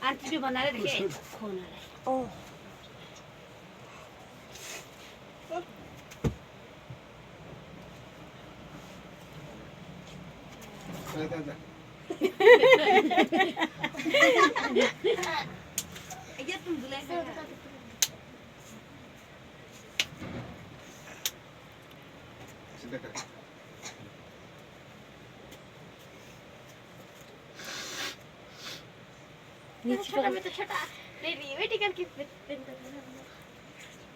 Aunty बनाएर खुवाउनलाई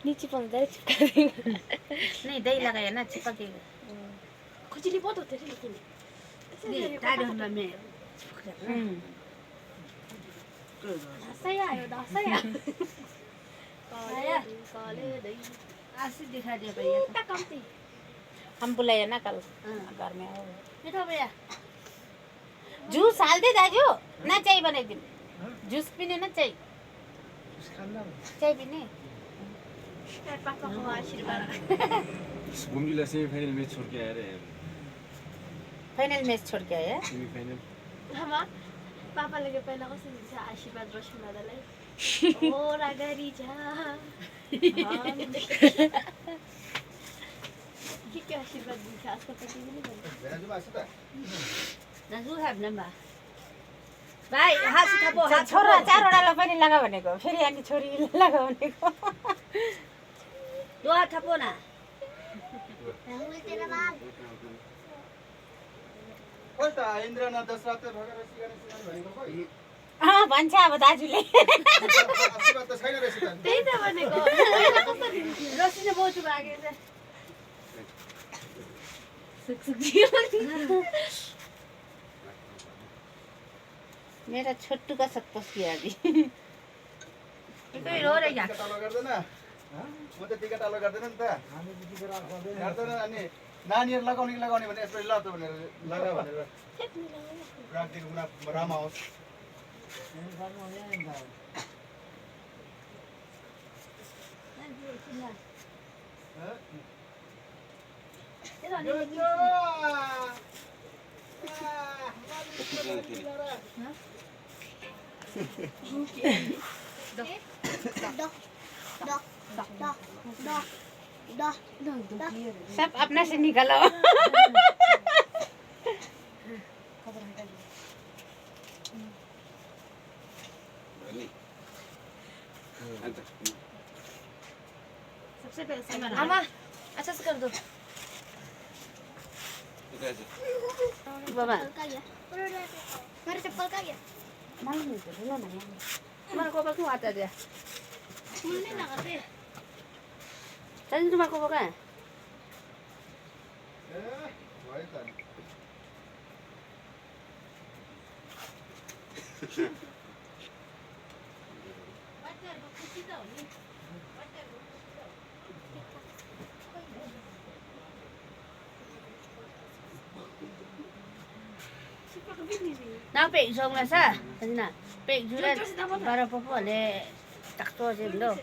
नीचे पहुंच जाए चिपका देगा नहीं दही लगाया ना चिपकेगा खुजली बहुत होते थे लेकिन में दसैँ आयो दसैँ आयो आशी दिखा दिया भैया त कम्ती हम बुलाए ना कल घर में आओ मिठो भैया जूस हाल दे दाजू ना चाहिए बनाइदिनु जूस पीने ना चाहिए चाहिए पीने पापाको आशीर्वाद घुम्जीलाई सेमिफाइनल मैच छोड़ के आया रे फाइनल मैच छोड़ के आया सेमिफाइनल आमा पापाले पहिला कसरी दिन्छ आशीर्वाद रोशन दादालाई ओ रागरी जा के आशीर्वाद दिन्छ आजकल त तिमी नै भन्नु दाजु have number भाइ हात थापो हात छोरा चारवटालाई पनि लगा भनेको फेरि अनि छोरीले लगा भनेको दुआ थापो न इन्द्रन दशरथ भगेर सिगानी भनेको खोइ भन्छ अब दाजुले आशीर्वाद त छैन रहेछ त त्यही त भनेको पहिला कसरी रसिने बोजू भागे मेरा छोटू का सब पस किया अभी कोही रो रे टिका टालो गर्दैन म त टिका टालो गर्दैन नि त गर्दैन अनि नानीहरू लगाउने भने यसरी ल त भनेर लगा भनेर राखिदिएको उना राम आओस् सब अपना से निकालो सबसे पहले आमा अच्छा से कर दो बाबा मेरे चप्पल का गया तुम्हारा कोपा क्यों आता है फूल नहीं लगाते चाची तुम्हारा कोपा कहाँ है भयो त nào bị xong là sao thế nào bị chú lên bà đâu có để đặt cho gì đâu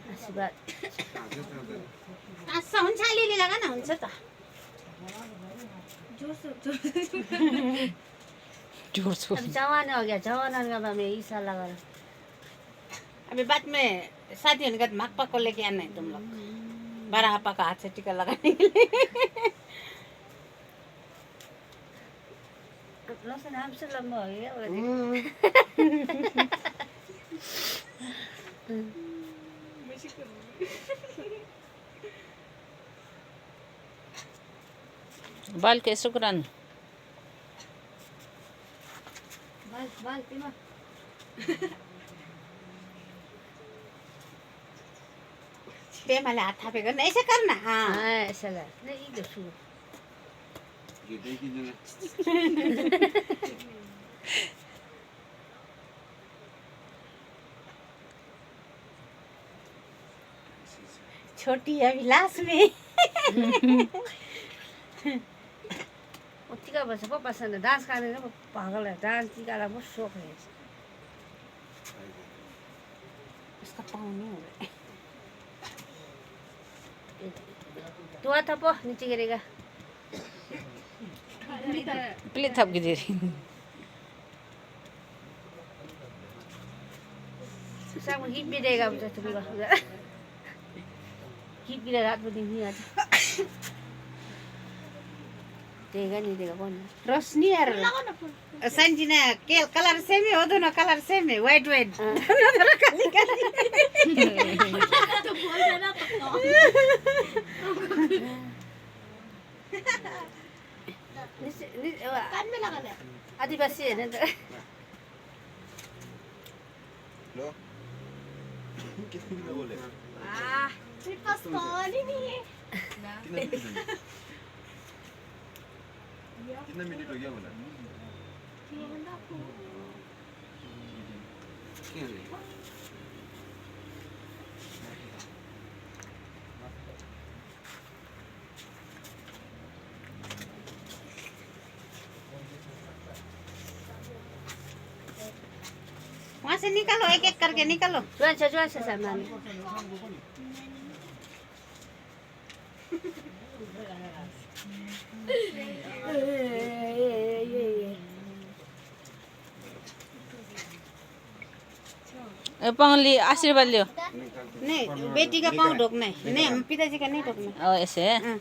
आशीर्वाद आसा हुन्छ अलिअलि लगा न हुन्छ त अब जवान हो गया जवान होने का मैं ईसा लगा अभी बाद में शादी होने का माँ पापा को लेके आना है तुम लोग बड़ा पापा का हाथ से टीका लगाने के लिए लसन हमसे लंबा हो गया बाल के शुक्रान बाल तिमा पेमाले हात थापेको न यसो गर्न हाँ ऐसा लगा नहीं इधर शुरू ये देखिदिनु छोटी अभिलाष में टीका बस पापा सँग डांस करने ना पागल है डांस टीका ला बहुत शौक है इसका पाँव नहीं हो रहा है दुआ था पो नीचे गिरेगा plate थप्किदियो Sao mà hít bia đây gặp cho chúng mình hít bia ra bên đi hết देगा कौन रोशनी यार संजना के कलर सेम है वो दोनों कलर सेम है वाइट वाइट दोनों काली काली तो बोल देना कान में लगा ले आदिवासी है ना लो कितना बोले वाह मेरे पास कॉल ही नहीं है कितना मिनट हो गया बोला वहाँ से निकालो एक एक करके निकालो जुआन से सामान पंगली आशीर्वाद लियो नहीं बेटी का पाँव ढोकना है नहीं पिताजी का नहीं ढोकना ऐसे हाँ।